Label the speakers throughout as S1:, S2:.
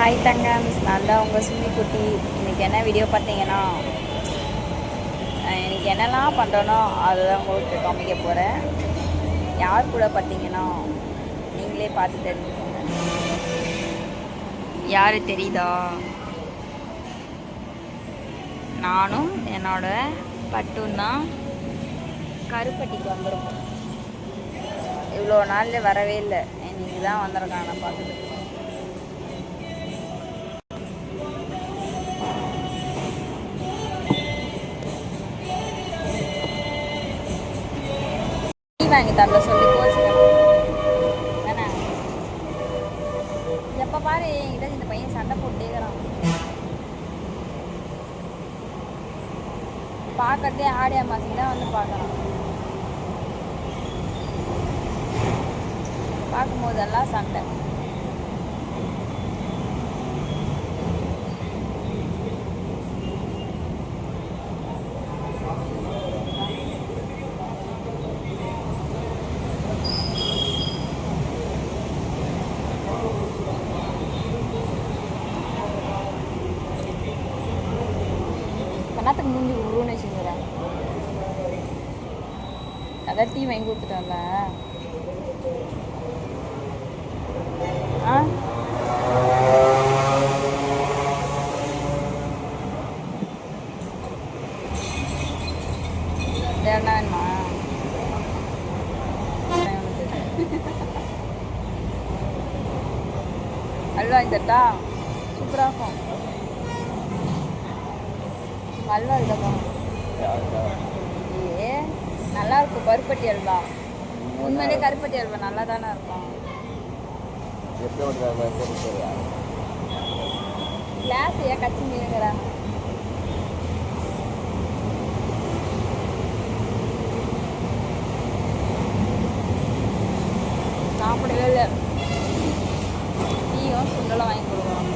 S1: Hi தங்கம்ஸ், நான் தான் உங்கள் சுமி குட்டி. இன்றைக்கி என்ன வீடியோ பார்த்தீங்கன்னா, இன்றைக்கி என்னெல்லாம் பண்ணுறனோ அதை தான் உங்களுக்கு காமிக்க போகிறேன். யார் கூட பார்த்தீங்கன்னா நீங்களே பார்த்து தெரிஞ்சுக்கோங்க. யார் தெரியுதா? நானும் என்னோட பட்டும் தான் கருப்பட்டிக்கு வந்திருக்கோம். இவ்வளோ நாளில் வரவே இல்லை, இன்றைக்கி தான் வந்திருக்காங்க பார்த்துட்டு. வாங்கி தரல சொல்லி கோச்சிக்கணும் தானே. எப்போ பாரு என்கிட்ட இந்த பையன் சண்டை போட்டுக்கிறான். பார்க்கறதே ஆடி அம்மாசிக்கு தான் வந்து பார்க்குறான். பார்க்கும்போதெல்லாம் சண்டை. கண்ணாத்துக்கு முடிஞ்சு உருன்னு வச்சுக்கிறேன். அதான் டீ வாங்கி கொடுத்துட்டோம்ல. ஆ வேணுமா? அல்வா வாங்கி தட்டா? சூப்பராக இருக்கும். அல்வா இருக்குதா? ஏ நல்லா இருக்கும். கருப்பட்டி அல்வா உண்மையிலே கருப்பட்டி அல்வா நல்லா தானே இருக்கும். கிளாஸ் ஏன் கச்சி மீனுங்கிறா? சாப்பிடவே இல்லை. டீயும் சுண்டெல்லாம் வாங்கி கொடுக்குறோம்.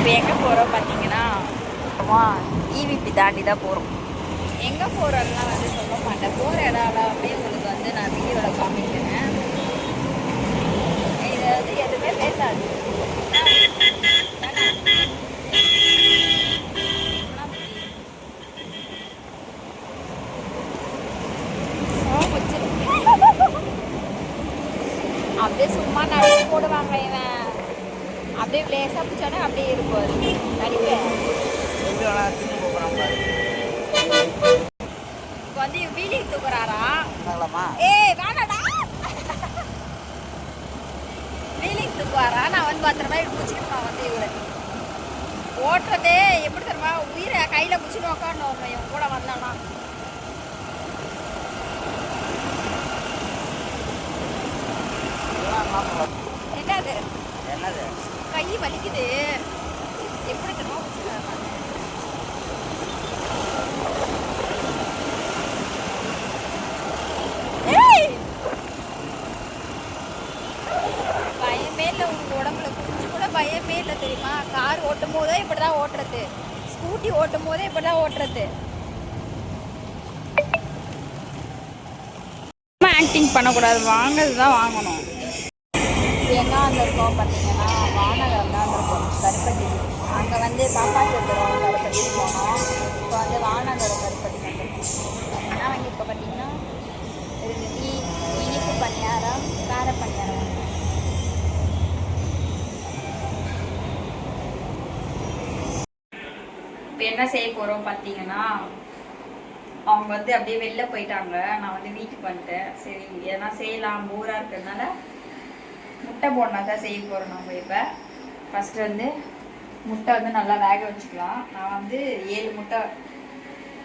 S1: இப்போ எங்கே போகிறோம் பார்த்தீங்கன்னா, ஈவிபி தாண்டி தான் போகிறோம். எங்கே போகிறோம்லாம் வந்து சொல்ல மாட்டேன். போகிற இடம் அப்படியே உங்களுக்கு வந்து நான் வீடியோவில் காமிக்கிறேன். இது வந்து எதுவுமே பேசாது. அப்படியே சும்மா நடந்து போடுவாங்க. இவன் அப்படியே லேசாக பிடிச்சானே அப்படியே இருக்கும். அது நடிப்பேன். இப்போ வந்து வீலிங் தூக்குறாரா? ஏய் வேணாடா. வீலிங் தூக்குவாரா? நான் வந்து பத்திரமா பிடிச்சிக்கிட்டு நான் வந்து இவரை ஓட்டுறதே எப்படி தருவா? உயிரை கையில் பிடிச்சின்னு உட்காந்து இவன் கூட வந்தானா. என்னது என்னது கை வலிக்குது. எப்படி தருவா? பயமே இல்லை உங்க உடம்புல, கொஞ்சம் கூட பயமே இல்லை தெரியுமா? கார் ஓட்டும் போதே இப்படிதான் ஓட்டுறது, ஸ்கூட்டி ஓட்டும் போதே இப்படிதான் ஓட்டுறது. ஆக்டிங் பண்ணக்கூடாது, வாங்கிறது தான் வாங்கணும். எங்கே வந்திருக்கோம் பார்த்தீங்கன்னா, வானகரம் தான் வந்திருக்கோம். கருப்பட்டி அங்கே வந்து பாப்பா சேர்த்துறோம். கருப்பட்டி போனோம். இப்போ வந்து வானகரம் கருப்பட்டி வந்திருக்கோம். என்ன வாங்கியிருக்கோம் பார்த்தீங்கன்னா, இனிப்பு பணியாரம், கார பணியாரம். இப்போ என்ன செய்ய போகிறோம் பார்த்தீங்கன்னா, அவங்க வந்து அப்படியே வெளில போயிட்டாங்க. நான் வந்து வீட்டுக்கு வந்துட்டேன். சரி எதனா செய்யலாம், போராக இருக்கிறதுனால முட்டை போடனா தான் செய்ய போகிறோம். நம்ம இப்போ ஃபஸ்ட்டு வந்து முட்டை வந்து நல்லா வேக வச்சுக்கலாம். நான் வந்து 7 முட்டை,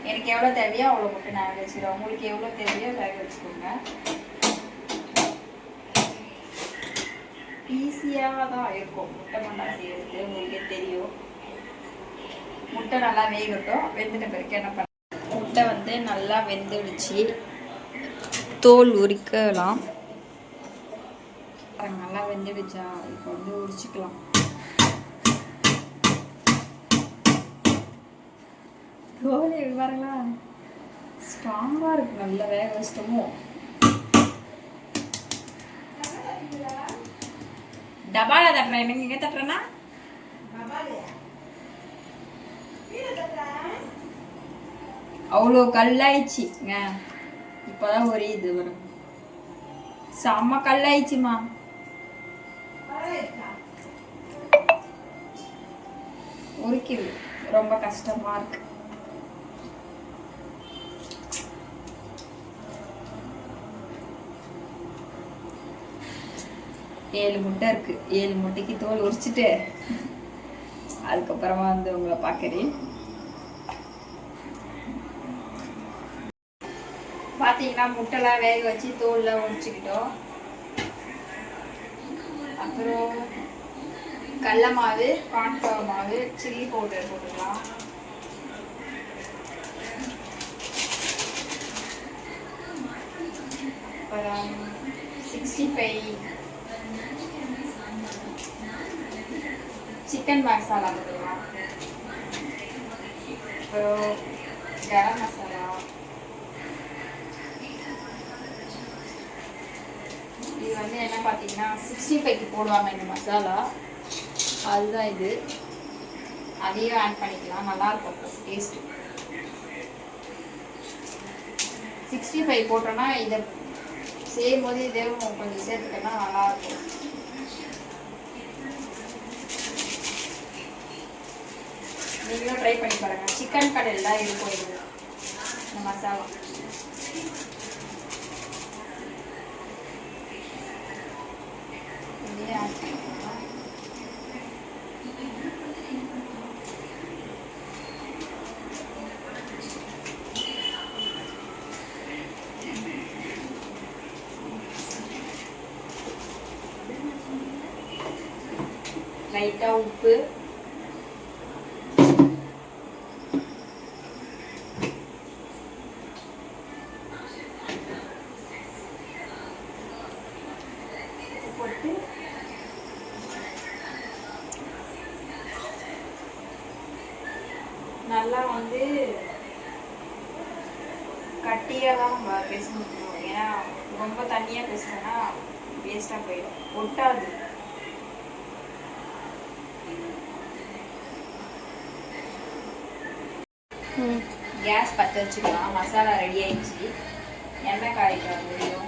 S1: எனக்கு எவ்வளோ தேவையோ அவ்வளோ முட்டை நான் வேக வச்சுக்கிறேன். உங்களுக்கு எவ்வளோ தேவையோ வேக வச்சுக்கோங்க. ஈஸியாக தான் இருக்கும் முட்டை மண்டா செய்யறதுக்கு, உங்களுக்கே தெரியும். முட்டை நல்லா வேகட்டும். வெந்துட்ட பிறகு என்ன பண்ண, முட்டை வந்து நல்லா வெந்துடுச்சு. தோல் உரிக்கலாம். நல்லா வெந்துடுச்சா? இப்போ வந்து உரிச்சிக்கலாம். தோல் எப்படி பாருங்களா, ஸ்ட்ராங்காக இருக்குது. நல்லா வேக வச்சிட்டோமோ. டபால தட்டுறேன், எனக்கு எங்க தட்டுறேன்னா அவ்வளோ கல்லாயிடுச்சுங்க. இப்போதான் ஒரு இது வரும், செம்ம கல்லாயிடுச்சுமா. உரிக்குது, ரொம்ப கஷ்டமா இருக்கு. ஏழு முட்டை இருக்கு, 7 முட்டைக்கு தோல் உரிச்சிட்டு அதுக்கப்புறமா வந்து உங்களை பார்க்குறேன். பார்த்தீங்கன்னா முட்டைலாம் வேக வச்சு தோல்லாம் உரிச்சுக்கிட்டோம். அப்புறம் கடல மாவு, கார்ன்ஃப்ளவர் மாவு, சில்லி பவுடர் போட்டுக்கலாம். அப்புறம் 65 சிக்கன் மசாலா போட்டுக்கலாம். அப்புறம் கரம் மசாலா, இது வந்து என்ன பார்த்தீங்கன்னா 65க்கு போடுவாங்க இந்த மசாலா, அதுதான் இது. அதையும் ஆட் பண்ணிக்கலாம், நல்லாயிருக்கும் டேஸ்ட்டு. 65 போட்டோன்னா இதை செய்யும் போது இதையும் கொஞ்சம் சேர்த்துக்கன்னா நல்லாயிருக்கும். நீங்களும் ட்ரை பண்ணி பாருங்க. சிக்கன் கடையில் தான் இருக்கும் இது இந்த மசாலா. லைட்டாக உப்பு, போட்டு நல்லா வந்து கட்டியாக தான் நம்ம பேசணும். ஏன்னா ரொம்ப தண்ணியாக பேசினோன்னா வேஸ்ட்டாக போயிடும், ஒட்டாது. கேஸ் பற்ற வச்சுக்கலாம். மசாலா ரெடி ஆயிடுச்சு. எண்ணெய் காய்க்க முடியும்.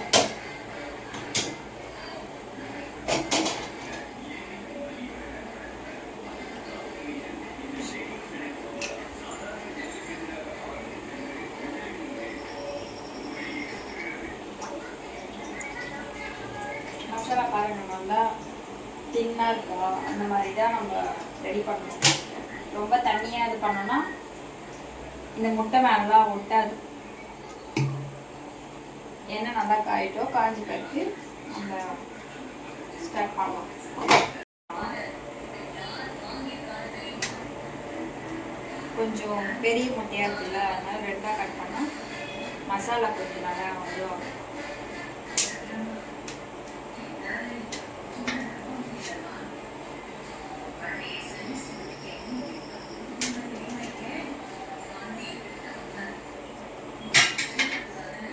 S1: மசாலா பாருங்க நல்லா தின்னாக இருக்கா, அந்த மாதிரி தான் நம்ம ரெடி பண்ணணும். ரொம்ப தண்ணியாக இது பண்ணோன்னா இந்த முட்டை மேலாம் ஒட்டாது. எண்ணெய் நல்லா காயிட்டோம், காய்ச்சி பிறகு நம்ம ஸ்டார்ட் பண்ணலாம். கொஞ்சம் பெரிய முட்டையாக இருக்குல்ல, அதனால 2ஆக கட் பண்ணால் மசாலா கொஞ்சம் நல்லா வந்துடும்.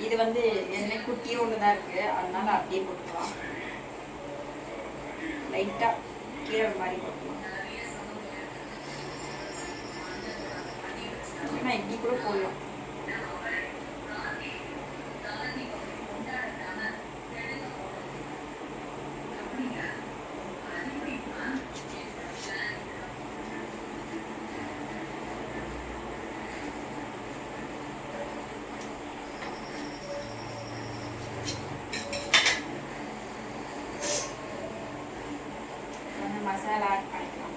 S1: இது வந்து எண்ணெய் குட்டியும் ஒன்று தான் இருக்குது, அதனால அப்படியே போட்டுக்கலாம். லைட்டாக கீரை மாதிரி போட்டுக்கலாம். ஏன்னா இப்படி கூட போடலாம். மசாலா ஆட் பண்ணிக்கலாம்.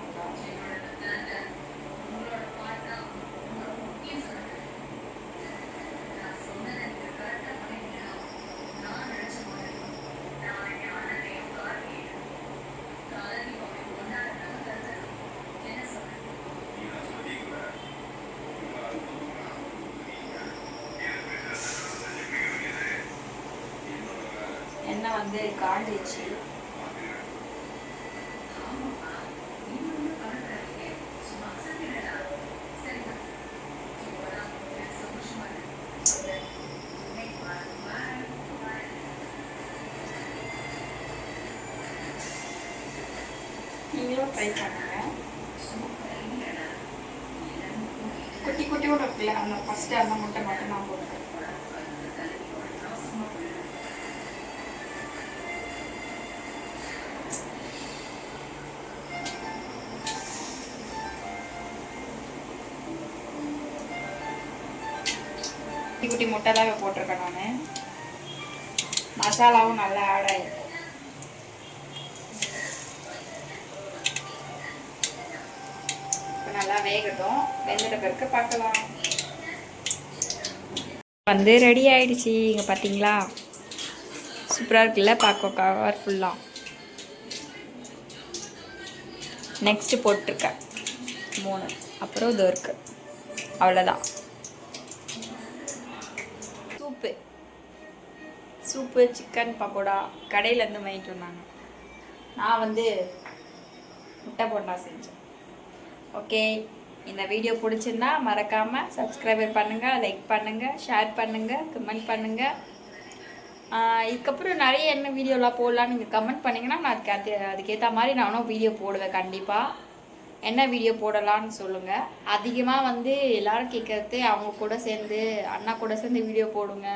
S1: எண்ணெய் வந்து காஞ்சிச்சு. நீங்களும் ட்ரை பண்ணுங்க. குட்டி குட்டியோட இருக்குல்ல, அந்த ஃபஸ்ட்டு அந்த முட்டை மட்டும் நான் போட்டுக்கிறேன். குட்டி குட்டி முட்டை தான் போட்டிருக்கேன் நான். மசாலாவும் நல்லா ஆட் ஆகிருக்கும். இப்போ நல்லா வேகட்டும். வெந்துட்ட பிறகு பார்க்கலாம். வந்து ரெடி ஆயிடுச்சு. இங்கே பார்த்தீங்களா, சூப்பராக இருக்குல்ல, பார்க்க கலர்ஃபுல்லாக. நெக்ஸ்ட்டு போட்டிருக்கேன் 3, அப்புறம் இது இருக்கு. அவ்வளோதான். சூப்பு சிக்கன் பக்கோடா கடையிலேருந்து வாங்கிட்டு வந்தாங்க. நான் வந்து முட்டை போண்டா செஞ்சேன். ஓகே, இந்த வீடியோ பிடிச்சிருந்தா மறக்காமல் சப்ஸ்கிரைபர் பண்ணுங்கள், லைக் பண்ணுங்கள், ஷேர் பண்ணுங்கள், கமெண்ட் பண்ணுங்கள். இதுக்கப்புறம் நிறைய என்ன வீடியோலாம் போடலான்னு நீங்கள் கமெண்ட் பண்ணிங்கன்னா நான் அதுக்கேற்ற மாதிரி நானும் வீடியோ போடுவேன். கண்டிப்பாக என்ன வீடியோ போடலான்னு சொல்லுங்கள். அதிகமாக வந்து எல்லோரும் கேட்குறது அவங்க கூட சேர்ந்து, அண்ணா கூட சேர்ந்து வீடியோ போடுங்க,